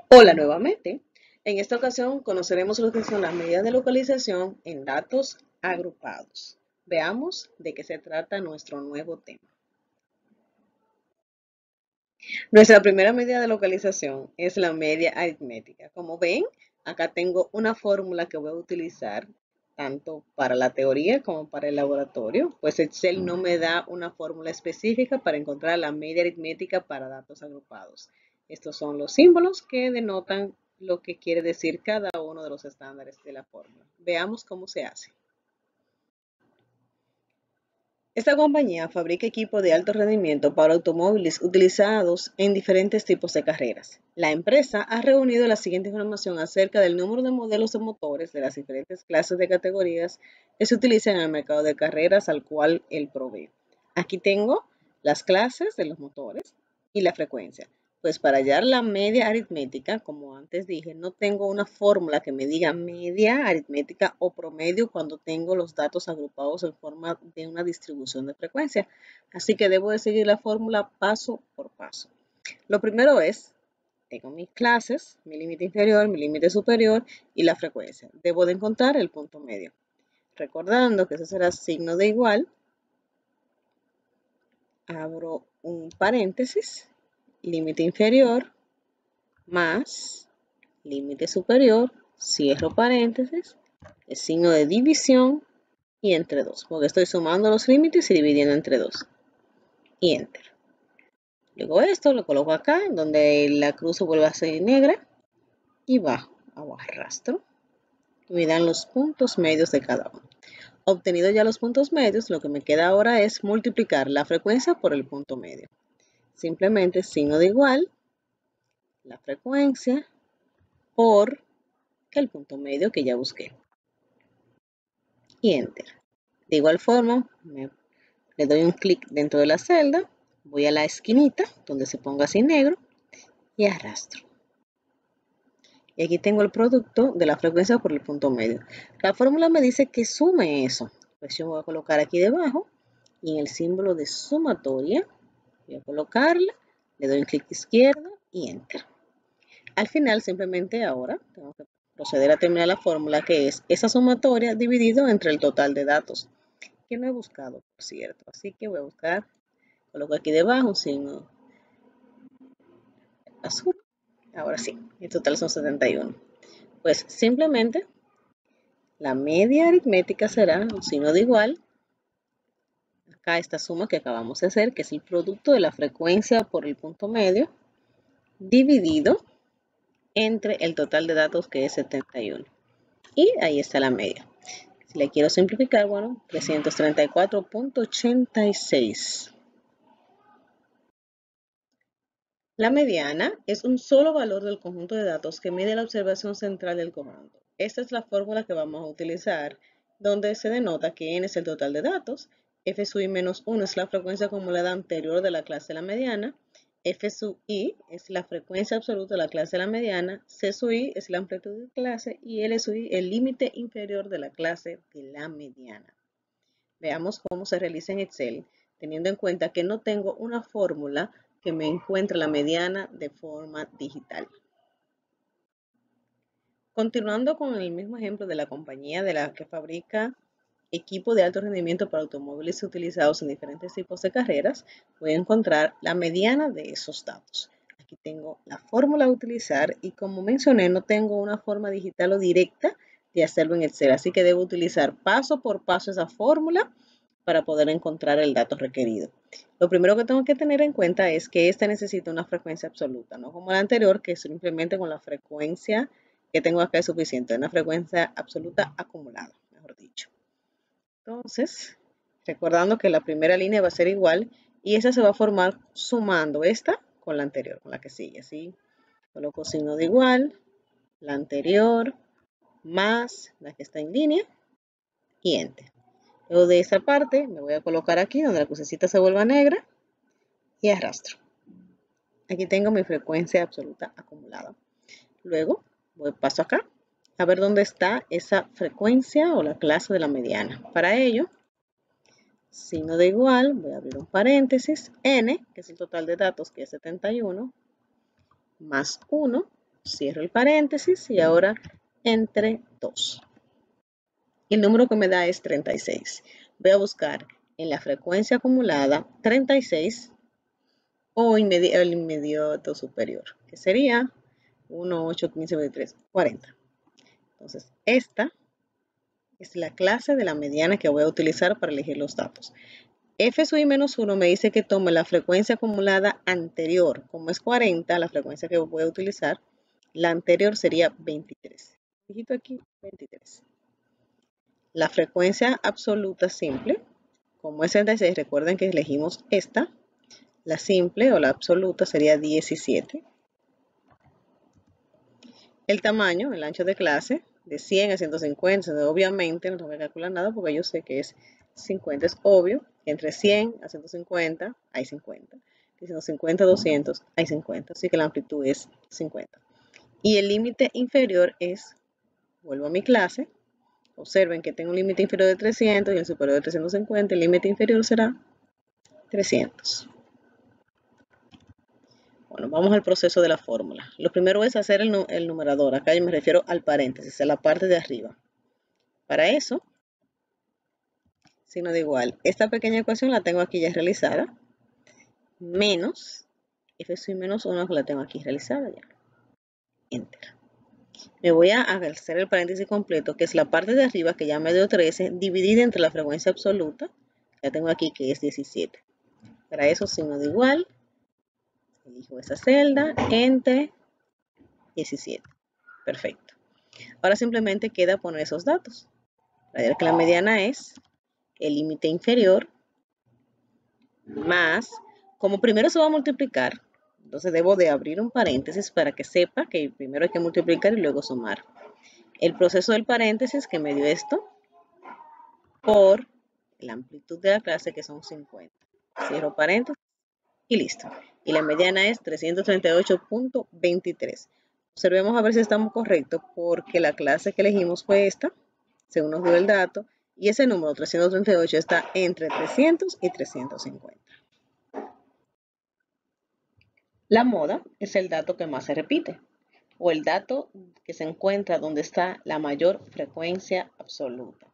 Hola nuevamente. En esta ocasión conoceremos lo que son las medidas de localización en datos agrupados. Veamos de qué se trata nuestro nuevo tema. Nuestra primera medida de localización es la media aritmética. Como ven, acá tengo una fórmula que voy a utilizar tanto para la teoría como para el laboratorio, pues Excel no me da una fórmula específica para encontrar la media aritmética para datos agrupados. Estos son los símbolos que denotan lo que quiere decir cada uno de los estándares de la fórmula. Veamos cómo se hace. Esta compañía fabrica equipos de alto rendimiento para automóviles utilizados en diferentes tipos de carreras. La empresa ha reunido la siguiente información acerca del número de modelos de motores de las diferentes clases de categorías que se utilizan en el mercado de carreras al cual él provee. Aquí tengo las clases de los motores y la frecuencia. Pues para hallar la media aritmética, como antes dije, no tengo una fórmula que me diga media aritmética o promedio cuando tengo los datos agrupados en forma de una distribución de frecuencia. Así que debo de seguir la fórmula paso por paso. Lo primero es, tengo mis clases, mi límite inferior, mi límite superior y la frecuencia. Debo de encontrar el punto medio. Recordando que eso será signo de igual, abro un paréntesis, límite inferior más límite superior, cierro paréntesis, el signo de división y entre 2, porque estoy sumando los límites y dividiendo entre 2. Y enter. Luego esto lo coloco acá, donde la cruz se vuelve a ser negra, y bajo, arrastro, y me dan los puntos medios de cada uno. Obtenido ya los puntos medios, lo que me queda ahora es multiplicar la frecuencia por el punto medio. Simplemente signo de igual, la frecuencia por el punto medio que ya busqué. Y enter. De igual forma, le doy un clic dentro de la celda, voy a la esquinita donde se ponga así negro y arrastro. Y aquí tengo el producto de la frecuencia por el punto medio. La fórmula me dice que sume eso. Pues yo voy a colocar aquí debajo y en el símbolo de sumatoria voy a colocarla, le doy un clic izquierdo y enter. Al final simplemente ahora tengo que proceder a terminar la fórmula, que es esa sumatoria dividido entre el total de datos, que no he buscado, por cierto. Así que voy a buscar, coloco aquí debajo un signo azul. Ahora sí, el total son 71. Pues simplemente la media aritmética será un signo de igual. Acá esta suma que acabamos de hacer, que es el producto de la frecuencia por el punto medio, dividido entre el total de datos, que es 71. Y ahí está la media. Si le quiero simplificar, bueno, 334.86. La mediana es un solo valor del conjunto de datos que mide la observación central del comando. Esta es la fórmula que vamos a utilizar, donde se denota que n es el total de datos, f sub i menos 1 es la frecuencia acumulada anterior de la clase de la mediana, f sub i es la frecuencia absoluta de la clase de la mediana, c sub i es la amplitud de clase y l sub i el límite inferior de la clase de la mediana. Veamos cómo se realiza en Excel, teniendo en cuenta que no tengo una fórmula que me encuentre la mediana de forma digital. Continuando con el mismo ejemplo de la compañía de la que fabrica equipo de alto rendimiento para automóviles utilizados en diferentes tipos de carreras, voy a encontrar la mediana de esos datos. Aquí tengo la fórmula a utilizar y, como mencioné, no tengo una forma digital o directa de hacerlo en Excel, así que debo utilizar paso por paso esa fórmula para poder encontrar el dato requerido. Lo primero que tengo que tener en cuenta es que esta necesita una frecuencia absoluta, no como la anterior, que simplemente con la frecuencia que tengo acá es suficiente, una frecuencia absoluta acumulada, mejor dicho. Entonces, recordando que la primera línea va a ser igual y esa se va a formar sumando esta con la anterior, con la que sigue. Así, coloco signo de igual, la anterior, más la que está en línea y enter. Luego de esa parte me voy a colocar aquí donde la crucecita se vuelva negra y arrastro. Aquí tengo mi frecuencia absoluta acumulada. Luego paso acá a ver dónde está esa frecuencia o la clase de la mediana. Para ello, signo de igual, voy a abrir un paréntesis, n, que es el total de datos, que es 71, más 1, Cierro el paréntesis y ahora entre 2. El número que me da es 36. Voy a buscar en la frecuencia acumulada 36 o el inmediato superior, que sería 1, 8, 15, 23, 40. Entonces, esta es la clase de la mediana que voy a utilizar para elegir los datos. F sub i menos 1 me dice que tome la frecuencia acumulada anterior. Como es 40, la frecuencia que voy a utilizar, la anterior sería 23. Digito aquí 23. La frecuencia absoluta simple, como es 36, recuerden que elegimos esta. La simple o la absoluta sería 17. El tamaño, el ancho de clase, de 100 a 150, obviamente no tengo que calcular nada porque yo sé que es 50, es obvio que entre 100 a 150 hay 50. De 150 a 200 hay 50, así que la amplitud es 50. Y el límite inferior es, vuelvo a mi clase, observen que tengo un límite inferior de 300 y el superior de 350, el límite inferior será 300. Bueno, vamos al proceso de la fórmula. Lo primero es hacer el numerador. Acá yo me refiero al paréntesis, a la parte de arriba. Para eso, signo de igual. Esta pequeña ecuación la tengo aquí ya realizada. Menos f sub menos 1 que la tengo aquí realizada ya. Enter. Me voy a hacer el paréntesis completo, que es la parte de arriba, que ya me dio 13, dividida entre la frecuencia absoluta. Ya tengo aquí que es 17. Para eso, signo de igual. Elijo esa celda, Enter, 17. Perfecto. Ahora simplemente queda poner esos datos. Para ver que la mediana es el límite inferior más, como primero se va a multiplicar, entonces debo de abrir un paréntesis para que sepa que primero hay que multiplicar y luego sumar. El proceso del paréntesis que me dio esto por la amplitud de la clase, que son 50. Cierro paréntesis y listo. Y la mediana es 338.23. Observemos a ver si estamos correctos, porque la clase que elegimos fue esta, según nos dio el dato, y ese número 338 está entre 300 y 350. La moda es el dato que más se repite, o el dato que se encuentra donde está la mayor frecuencia absoluta.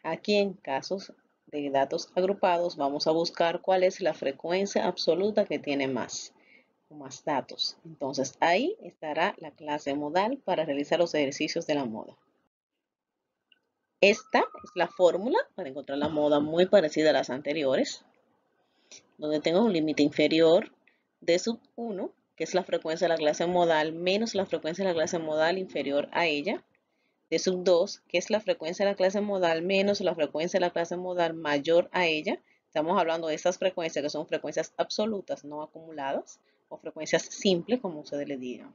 Aquí en casos de datos agrupados vamos a buscar cuál es la frecuencia absoluta que tiene más datos. Entonces ahí estará la clase modal para realizar los ejercicios de la moda. Esta es la fórmula para encontrar la moda, muy parecida a las anteriores, donde tengo un límite inferior de sub 1, que es la frecuencia de la clase modal, menos la frecuencia de la clase modal inferior a ella, de sub 2, que es la frecuencia de la clase modal menos la frecuencia de la clase modal mayor a ella. Estamos hablando de estas frecuencias que son frecuencias absolutas, no acumuladas, o frecuencias simples, como ustedes le digan.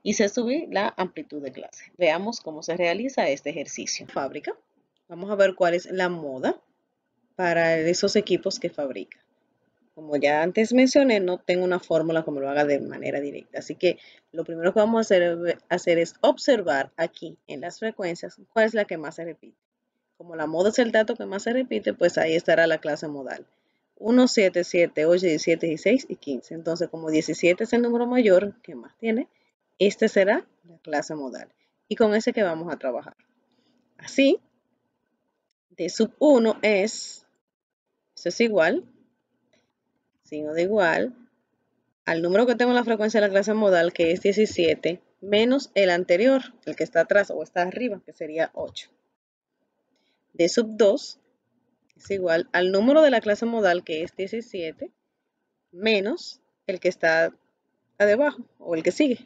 Y se sube la amplitud de clase. Veamos cómo se realiza este ejercicio. Fábrica. Vamos a ver cuál es la moda para esos equipos que fabrica. Como ya antes mencioné, no tengo una fórmula como lo haga de manera directa. Así que lo primero que vamos a hacer es observar aquí en las frecuencias cuál es la que más se repite. Como la moda es el dato que más se repite, pues ahí estará la clase modal. 1, 7, 7, 8, 17, 16 y 15. Entonces, como 17 es el número mayor que más tiene, este será la clase modal. Y con ese que vamos a trabajar. Así, de sub 1 eso es igual, signo de igual, al número que tengo en la frecuencia de la clase modal, que es 17, menos el anterior, el que está atrás o está arriba, que sería 8. De sub 2 es igual al número de la clase modal, que es 17, menos el que está debajo o el que sigue,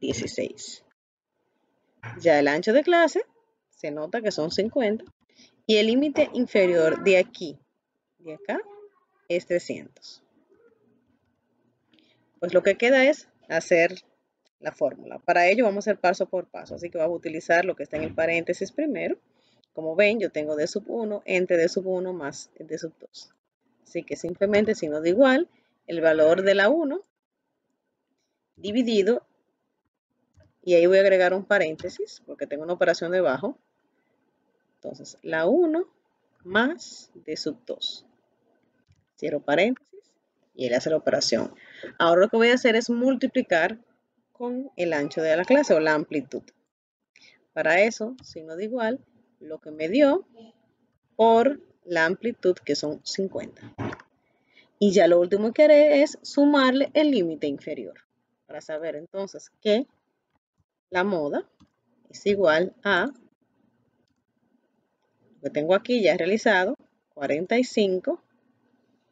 16. Ya el ancho de clase se nota que son 50 y el límite inferior de aquí, de acá, es 300. Pues lo que queda es hacer la fórmula. Para ello vamos a hacer paso por paso, así que vamos a utilizar lo que está en el paréntesis primero. Como ven, yo tengo d sub 1 entre d sub 1 más d sub 2. Así que simplemente signo de igual, el valor de la 1 dividido, y ahí voy a agregar un paréntesis porque tengo una operación debajo. Entonces, la 1 más d sub 2. Cierro paréntesis y él hace la operación. Ahora lo que voy a hacer es multiplicar con el ancho de la clase o la amplitud. Para eso, signo de igual, lo que me dio por la amplitud, que son 50. Y ya lo último que haré es sumarle el límite inferior, para saber entonces que la moda es igual a lo que tengo aquí ya realizado, 45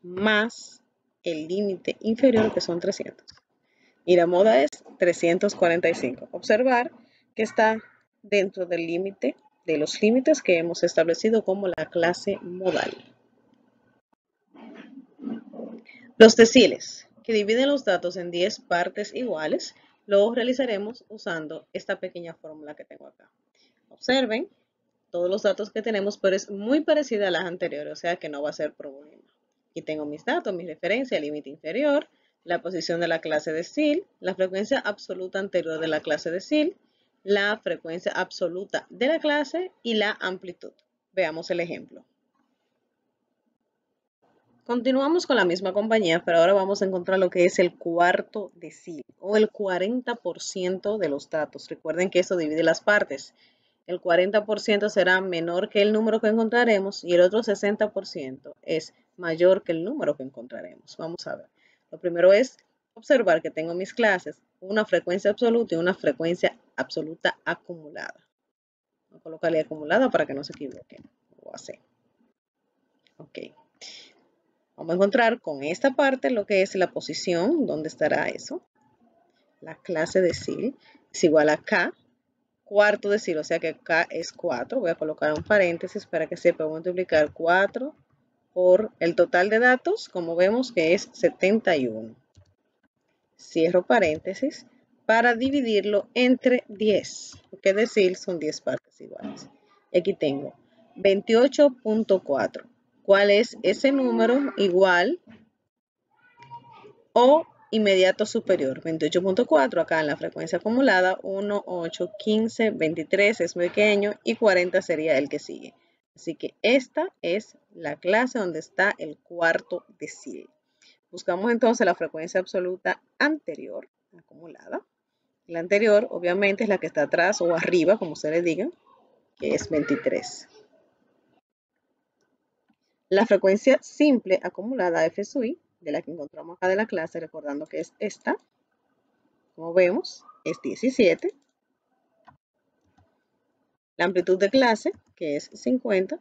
más el límite inferior, que son 300. Y la moda es 345. Observar que está dentro del límite, de los límites que hemos establecido como la clase modal. Los deciles, que dividen los datos en 10 partes iguales, lo realizaremos usando esta pequeña fórmula que tengo acá. Observen todos los datos que tenemos, pero es muy parecida a las anteriores, o sea que no va a ser problema. Aquí tengo mis datos, mi referencia, límite inferior, la posición de la clase decil, la frecuencia absoluta anterior de la clase decil, la frecuencia absoluta de la clase y la amplitud. Veamos el ejemplo. Continuamos con la misma compañía, pero ahora vamos a encontrar lo que es el cuarto decil o el 40% de los datos. Recuerden que eso divide las partes. El 40% será menor que el número que encontraremos y el otro 60% es mayor que el número que encontraremos. Vamos a ver. Lo primero es observar que tengo mis clases, una frecuencia absoluta y una frecuencia absoluta acumulada. Voy a colocarle acumulada para que no se equivoquen. Lo voy a hacer. Ok. Vamos a encontrar con esta parte lo que es la posición, ¿dónde estará eso? La clase decil es igual a K, cuarto decil, o sea que K es 4. Voy a colocar un paréntesis para que sepa multiplicar 4 por el total de datos, como vemos que es 71. Cierro paréntesis para dividirlo entre 10, porque decil son 10 partes iguales. Aquí tengo 28.4. ¿Cuál es ese número igual o inmediato superior? 28.4 acá en la frecuencia acumulada, 1, 8, 15, 23 es pequeño y 40 sería el que sigue. Así que esta es la clase donde está el cuarto decil. Buscamos entonces la frecuencia absoluta anterior, acumulada. La anterior obviamente es la que está atrás o arriba, como se le diga, que es 23. La frecuencia simple acumulada F sub i, de la que encontramos acá de la clase, recordando que es esta, como vemos, es 17. La amplitud de clase, que es 50.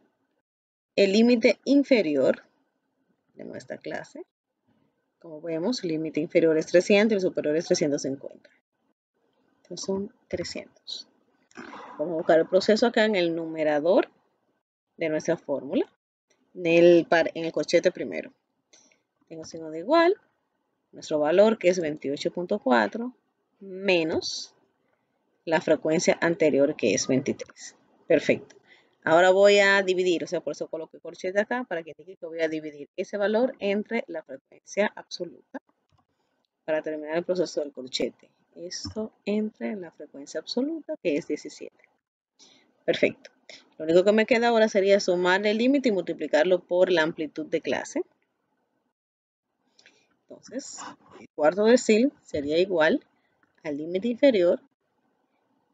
El límite inferior de nuestra clase, como vemos, el límite inferior es 300 y el superior es 350. Entonces son 300. Vamos a buscar el proceso acá en el numerador de nuestra fórmula, en el corchete primero. Tengo signo de igual, nuestro valor que es 28.4 menos la frecuencia anterior que es 23. Perfecto. Ahora voy a dividir, o sea, por eso coloqué corchete acá para que indique que voy a dividir ese valor entre la frecuencia absoluta para terminar el proceso del corchete. Esto entre la frecuencia absoluta que es 17. Perfecto. Lo único que me queda ahora sería sumarle el límite y multiplicarlo por la amplitud de clase. Entonces, el cuarto decil sería igual al límite inferior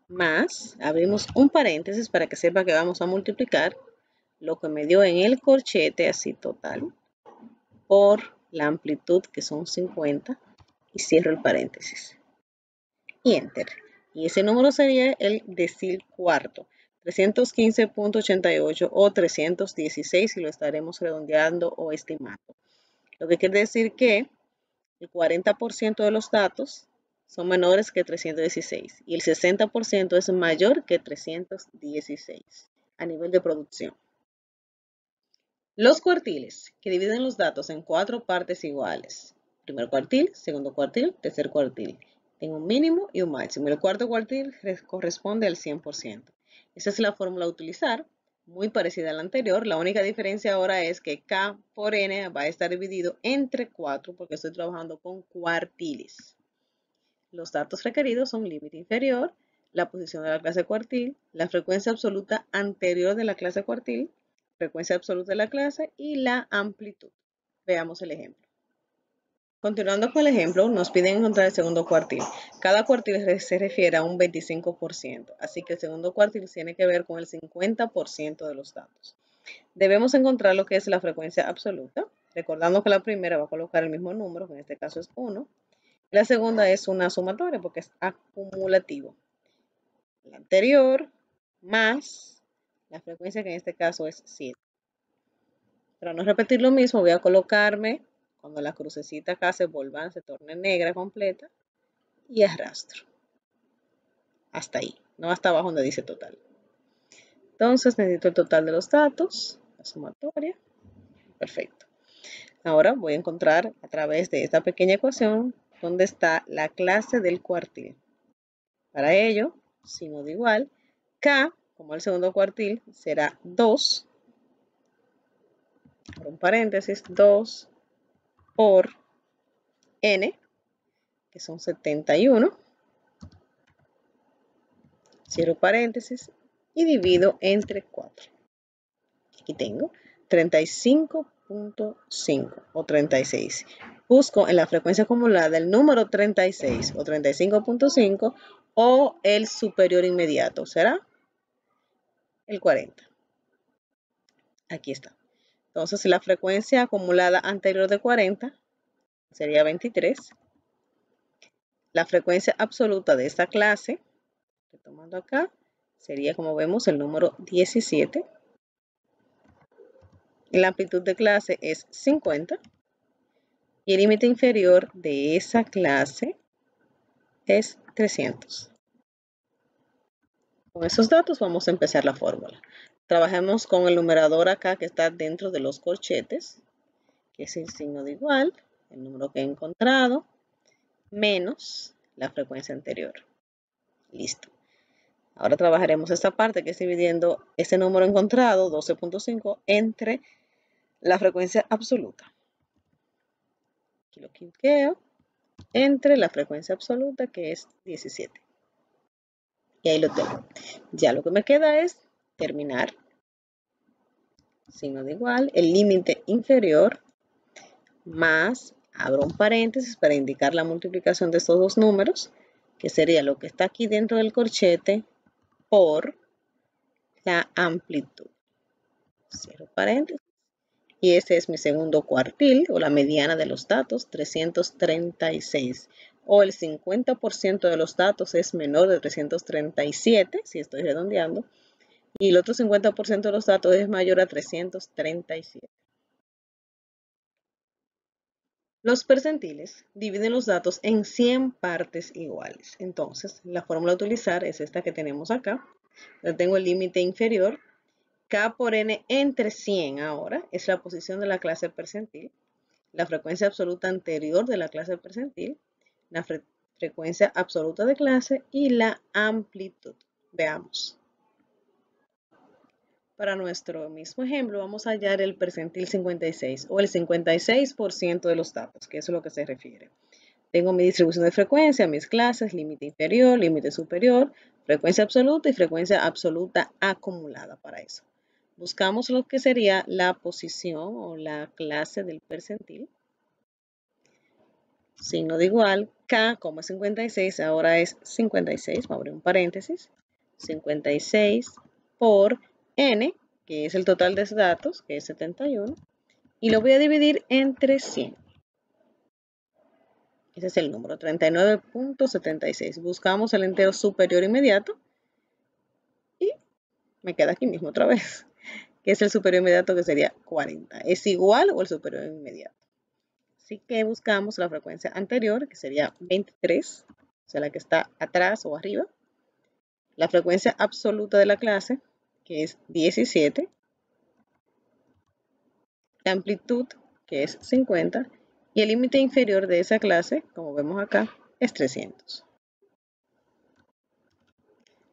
más, abrimos un paréntesis para que sepa que vamos a multiplicar lo que me dio en el corchete, así total, por la amplitud que son 50 y cierro el paréntesis. Y enter. Y ese número sería el decil cuarto. 315.88 o 316 y lo estaremos redondeando o estimando. Lo que quiere decir que el 40% de los datos son menores que 316 y el 60% es mayor que 316 a nivel de producción. Los cuartiles, que dividen los datos en 4 partes iguales. Primer cuartil, segundo cuartil, tercer cuartil. Tengo un mínimo y un máximo. El cuarto cuartil corresponde al 100%. Esa es la fórmula a utilizar, muy parecida a la anterior. La única diferencia ahora es que K por N va a estar dividido entre 4 porque estoy trabajando con cuartiles. Los datos requeridos son límite inferior, la posición de la clase cuartil, la frecuencia absoluta anterior de la clase cuartil, frecuencia absoluta de la clase y la amplitud. Veamos el ejemplo. Continuando con el ejemplo, nos piden encontrar el segundo cuartil. Cada cuartil se refiere a un 25%, así que el segundo cuartil tiene que ver con el 50% de los datos. Debemos encontrar lo que es la frecuencia absoluta, recordando que la primera va a colocar el mismo número, que en este caso es 1. La segunda es una sumatoria porque es acumulativo. La anterior más la frecuencia, que en este caso es 7. Para no repetir lo mismo, voy a colocarme cuando la crucecita acá se torne negra completa y arrastro hasta ahí, no hasta abajo donde dice total. Entonces necesito el total de los datos, la sumatoria. Perfecto. Ahora voy a encontrar a través de esta pequeña ecuación dónde está la clase del cuartil. Para ello, signo de igual, K, como el segundo cuartil, será 2, por un paréntesis, 2 por N, que son 71, cierro paréntesis y divido entre 4. Aquí tengo 35.5 o 36. Busco en la frecuencia acumulada el número 36 o 35.5 o el superior inmediato. ¿Será? El 40. Aquí está. Entonces, la frecuencia acumulada anterior de 40 sería 23. La frecuencia absoluta de esta clase, retomando acá, sería, como vemos, el número 17. La amplitud de clase es 50. Y el límite inferior de esa clase es 300. Con esos datos vamos a empezar la fórmula. Trabajemos con el numerador acá que está dentro de los corchetes, que es el signo de igual, el número que he encontrado, menos la frecuencia anterior. Listo. Ahora trabajaremos esta parte que es dividiendo ese número encontrado, 12.5, entre la frecuencia absoluta. Aquí lo cliqueo, entre la frecuencia absoluta que es 17. Y ahí lo tengo. Ya lo que me queda es terminar. Signo de igual, el límite inferior más, abro un paréntesis para indicar la multiplicación de estos dos números, que sería lo que está aquí dentro del corchete por la amplitud. Cierro paréntesis. Y ese es mi segundo cuartil o la mediana de los datos, 336. O el 50% de los datos es menor de 337, si estoy redondeando. Y el otro 50% de los datos es mayor a 337. Los percentiles dividen los datos en 100 partes iguales. Entonces, la fórmula a utilizar es esta que tenemos acá. Yo tengo el límite inferior. K por N entre 100 ahora es la posición de la clase percentil, la frecuencia absoluta anterior de la clase percentil, la frecuencia absoluta de clase y la amplitud. Veamos. Para nuestro mismo ejemplo, vamos a hallar el percentil 56 o el 56% de los datos, que eso es lo que se refiere. Tengo mi distribución de frecuencia, mis clases, límite inferior, límite superior, frecuencia absoluta y frecuencia absoluta acumulada para eso. Buscamos lo que sería la posición o la clase del percentil. Signo de igual, K como es 56, ahora es 56, voy a abrir un paréntesis, 56 por N, que es el total de datos, que es 71, y lo voy a dividir entre 100. Ese es el número, 39.76. Buscamos el entero superior inmediato y me queda aquí mismo otra vez, que es el superior inmediato, que sería 40. ¿Es igual o el superior inmediato? Así que buscamos la frecuencia anterior, que sería 23, o sea, la que está atrás o arriba. La frecuencia absoluta de la clase, que es 17. La amplitud, que es 50. Y el límite inferior de esa clase, como vemos acá, es 300.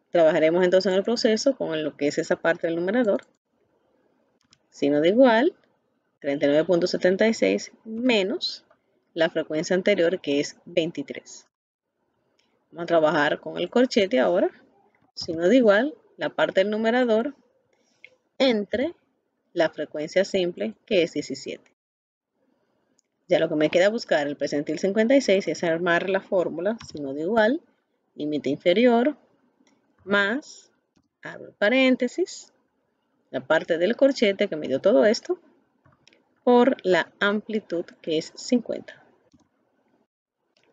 Trabajaremos entonces en el proceso con lo que es esa parte del numerador. Signo de igual, 39.76 menos la frecuencia anterior, que es 23. Vamos a trabajar con el corchete ahora. Signo de igual, la parte del numerador entre la frecuencia simple, que es 17. Ya lo que me queda buscar el percentil 56 es armar la fórmula, signo de igual, límite inferior, más, abro paréntesis, la parte del corchete que me dio todo esto, por la amplitud que es 50.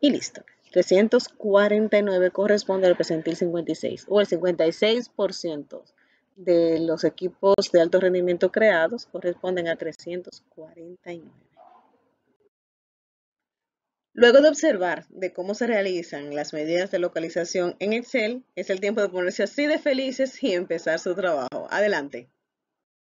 Y listo. 349 corresponde al percentil 56 o el 56% de los equipos de alto rendimiento creados corresponden a 349. Luego de observar de cómo se realizan las medidas de localización en Excel, es el tiempo de ponerse así de felices y empezar su trabajo. Adelante.